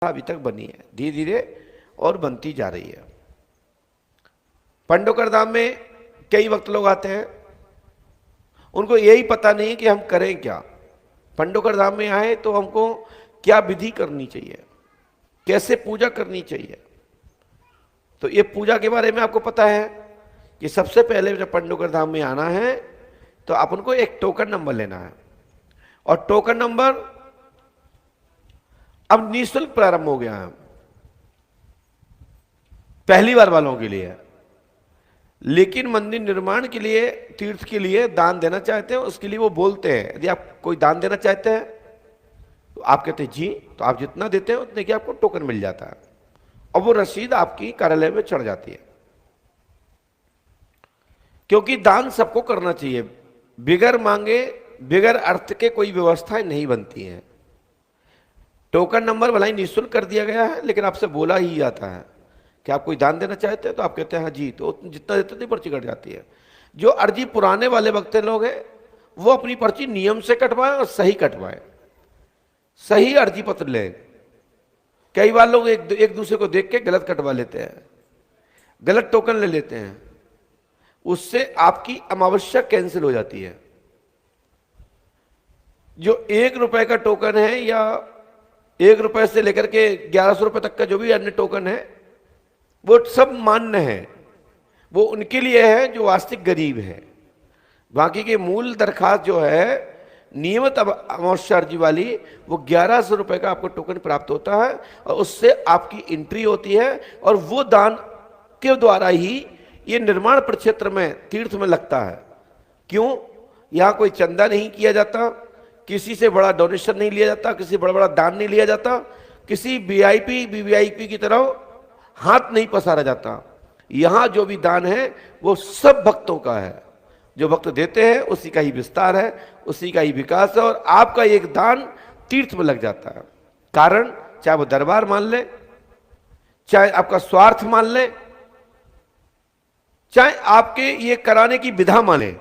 अभी तक बनी है, धीरे धीरे और बनती जा रही है। पांडवकर धाम में कई वक्त लोग आते हैं, उनको यही पता नहीं कि हम करें क्या। पांडवकर धाम में आए तो हमको क्या विधि करनी चाहिए, कैसे पूजा करनी चाहिए। तो ये पूजा के बारे में आपको पता है कि सबसे पहले जब पांडवकर धाम में आना है तो अपन को एक टोकन नंबर लेना है, और टोकन नंबर अब निःशुल्क प्रारंभ हो गया है पहली बार वालों के लिए। लेकिन मंदिर निर्माण के लिए, तीर्थ के लिए दान देना चाहते हैं, उसके लिए वो बोलते हैं यदि आप कोई दान देना चाहते हैं तो आप कहते हैं जी, तो आप जितना देते हैं उतने की आपको टोकन मिल जाता है और वो रसीद आपकी कार्यालय में चढ़ जाती है। क्योंकि दान सबको करना चाहिए, बिगर मांगे बिगर अर्थ के कोई व्यवस्थाएं नहीं बनती हैं। टोकन नंबर भला ही निःशुल्क कर दिया गया है, लेकिन आपसे बोला ही जाता है कि आप कोई दान देना चाहते हैं तो आप कहते हैं हाँ जी, तो जितना देते हैं पर्ची कट जाती है। जो अर्जी पुराने वाले वक्त लोग हैं वो अपनी पर्ची नियम से कटवाएं और सही कटवाएं, सही अर्जी पत्र लें। कई बार लोग एक दूसरे को देख के गलत कटवा लेते हैं, गलत टोकन ले लेते हैं, उससे आपकी अमावस्या कैंसिल हो जाती है। जो ₹1 का टोकन है या ₹1 से लेकर के 1100 रुपए तक का जो भी अन्य टोकन है वो सब मान्य है, वो उनके लिए है जो वास्तविक गरीब है। बाकी के मूल दरखास्त जो है नियमित अमावस्या अर्जी वाली, वो 1100 रुपए का आपको टोकन प्राप्त होता है और उससे आपकी एंट्री होती है और वो दान के द्वारा ही ये निर्माण प्रक्षेत्र में तीर्थ में लगता है। क्यों? यहां कोई चंदा नहीं किया जाता, किसी से बड़ा डोनेशन नहीं लिया जाता, किसी बड़ा बड़ा दान नहीं लिया जाता, किसी वीआईपी वीवीआईपी की तरह हाथ नहीं पसारा जाता। यहां जो भी दान है वो सब भक्तों का है, जो भक्त देते हैं उसी का ही विस्तार है, उसी का ही विकास है, और आपका एक दान तीर्थ में लग जाता है। कारण चाहे वो दरबार मान ले, चाहे आपका स्वार्थ मान ले, चाहे आपके ये कराने की विधा माने।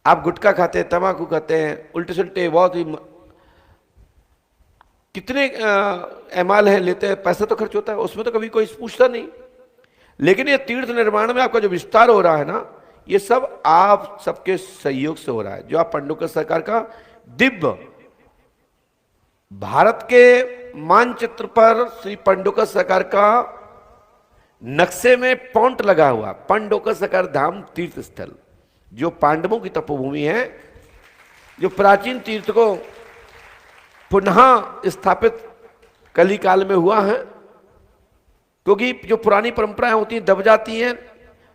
आप गुटखा खाते हैं, तंबाकू खाते हैं, उल्टे सुल्टे बहुत ही कितने एमाल है लेते हैं, पैसा तो खर्च होता है, उसमें तो कभी कोई पूछता नहीं। लेकिन ये तीर्थ निर्माण में आपका जो विस्तार हो रहा है ना, ये सब आप सबके सहयोग से हो रहा है। जो आप पांडवकर सरकार का दिव्य भारत के मानचित्र पर श्री पांडवकर सरकार का नक्शे में पॉइंट लगा हुआ पांडवकर सरकार धाम तीर्थ स्थल, जो पांडवों की तपोभूमि है, जो प्राचीन तीर्थ को पुनः स्थापित कली काल में हुआ है। क्योंकि जो पुरानी परंपराएं होती हैं दब जाती हैं,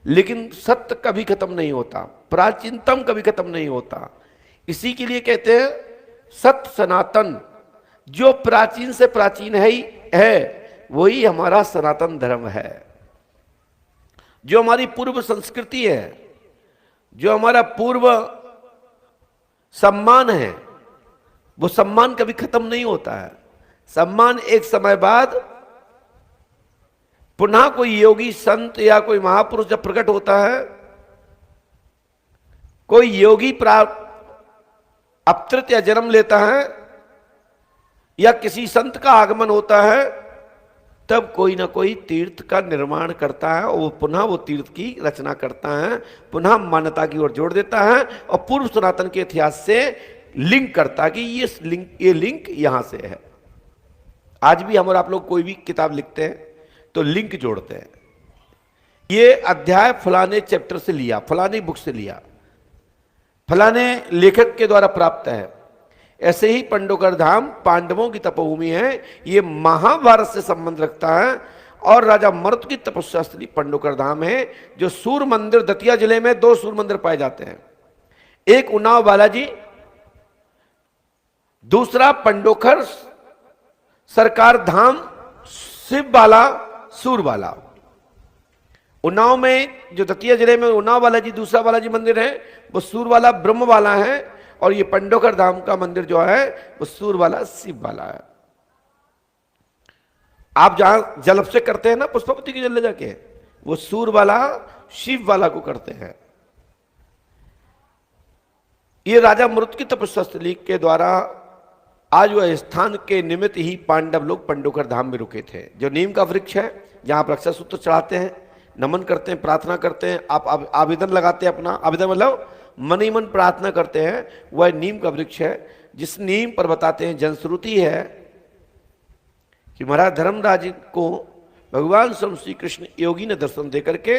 लेकिन सत्य कभी खत्म नहीं होता, प्राचीनतम कभी खत्म नहीं होता। इसी के लिए कहते हैं सत्य सनातन, जो प्राचीन से प्राचीन है ही है, वही हमारा सनातन धर्म है। जो हमारी पूर्व संस्कृति है, जो हमारा पूर्व सम्मान है, वो सम्मान कभी खत्म नहीं होता है। सम्मान एक समय बाद पुनः कोई योगी संत या कोई महापुरुष जब प्रकट होता है, कोई योगी अवतरित या जन्म लेता है, या किसी संत का आगमन होता है, तब कोई ना कोई तीर्थ का निर्माण करता है और वो पुनः वो तीर्थ की रचना करता है, पुनः मान्यता की ओर जोड़ देता है और पूर्व सनातन के इतिहास से लिंक करता है कि ये लिंक यहां से है। आज भी हम और आप लोग कोई भी किताब लिखते हैं तो लिंक जोड़ते हैं, ये अध्याय फलाने चैप्टर से लिया, फलाने बुक से लिया, फलाने लेखक के द्वारा प्राप्त है। ऐसे ही पांडवकर धाम पांडवों की तपोभूमि है, ये महाभारत से संबंध रखता है और राजा मरुत की तपस्या स्थली पांडवकर धाम है। जो सूर्य मंदिर, दतिया जिले में 2 सूर्य मंदिर पाए जाते हैं, एक उन्नाव बालाजी, दूसरा पांडवकर सरकार धाम शिव बाला सूर्य बाला। उन्नाव में, जो दतिया जिले में उन्नाव बालाजी दूसरा बालाजी मंदिर है, वो सूर्य वाला ब्रह्म वाला है, और ये पांडवकर धाम का मंदिर जो है वो सूर्य वाला शिव वाला है। आप जहां जलाभिषेक करते हैं ना पुष्पावती की जल ले जाके, वो सूर्य वाला शिव वाला को करते हैं। ये राजा मरुत की तपस्या स्थली के द्वारा आज वह स्थान के निमित्त ही पांडव लोग पंडोकर धाम में रुके थे। जो नीम का वृक्ष है, जहां आप रक्षा सूत्र चढ़ाते हैं, नमन करते हैं, प्रार्थना करते हैं, आप आवेदन लगाते हैं, अपना आवेदन मतलब मन ही मन प्रार्थना करते हैं, वह नीम का वृक्ष है। जिस नीम पर बताते हैं, जनश्रुति है कि महाराज धर्मराज को भगवान स्वयं श्री कृष्ण योगी ने दर्शन देकर के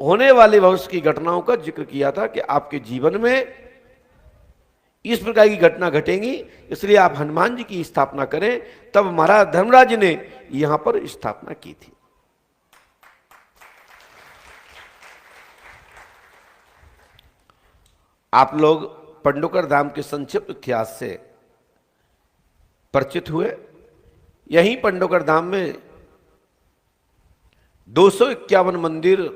होने वाले भविष्य की घटनाओं का जिक्र किया था कि आपके जीवन में इस प्रकार की घटना घटेंगी, इसलिए आप हनुमान जी की स्थापना करें। तब महाराज धर्मराज ने यहां पर स्थापना की थी। आप लोग पंडोकर धाम के संक्षिप्त इतिहास से परिचित हुए। यहीं पंडोकर धाम में 251 मंदिर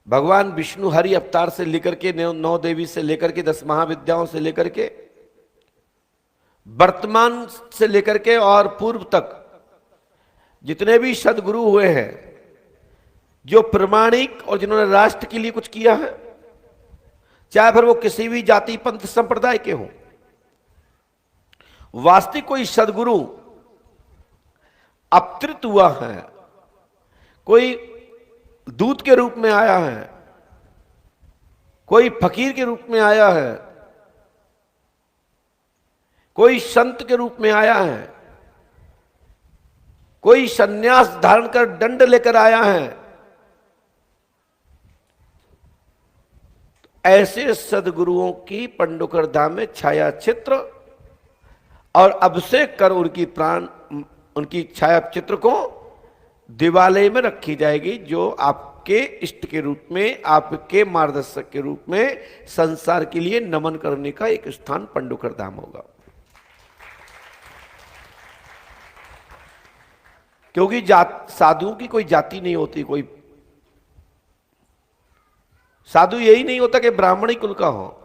भगवान विष्णु हरि अवतार से लेकर के 9 देवी से लेकर के 10 महाविद्याओं से लेकर के वर्तमान से लेकर के और पूर्व तक जितने भी सदगुरु हुए हैं, जो प्रमाणिक और जिन्होंने राष्ट्र के लिए कुछ किया है, चाहे फिर वो किसी भी जाति पंथ संप्रदाय के हों, वास्तविक कोई सदगुरु अवतरित हुआ है, कोई दूत के रूप में आया है, कोई फकीर के रूप में आया है, कोई संत के रूप में आया है, कोई सन्यास धारण कर दंड लेकर आया है, ऐसे सदगुरुओं की पंडोकर धाम में छाया चित्र और अभिषेक कर उनकी छाया चित्र को दिवालय में रखी जाएगी, जो आपके इष्ट के रूप में, आपके मार्गदर्शक के रूप में संसार के लिए नमन करने का एक स्थान पंडोकर धाम होगा। क्योंकि साधुओं की कोई जाति नहीं होती, कोई साधु यही नहीं होता कि ब्राह्मणी कुल का हो,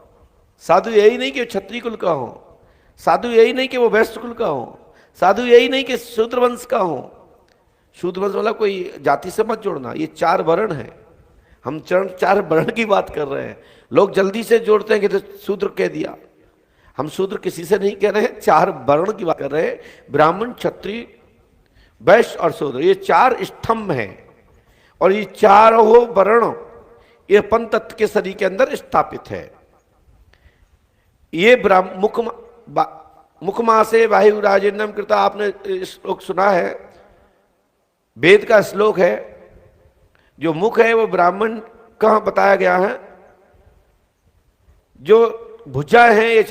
साधु यही नहीं कि क्षत्रिय कुल का हो, साधु यही नहीं कि वो वैश्य कुल का हो, साधु यही नहीं कि शूद्र वंश का हो। शूद्र वंश वाला कोई जाति से मत जोड़ना, ये 4 वर्ण है। हम 4 वर्ण की बात कर रहे हैं। लोग जल्दी से जोड़ते हैं कि तो शूद्र कह दिया। हम शूद्र किसी से नहीं कह रहे हैं, 4 वर्ण की बात कर रहे हैं। ब्राह्मण, क्षत्रिय, वैश्य और शूद्र, ये 4 स्तंभ हैं। और ये 4 वर्ण ये पंचतत्व के शरीर के अंदर स्थापित है। ये मुखमा से वायु राजेन्द्रम कृता, आपने श्लोक सुना है, वेद का श्लोक है। जो मुख है वो ब्राह्मण का बताया गया है, जो भुजा है ये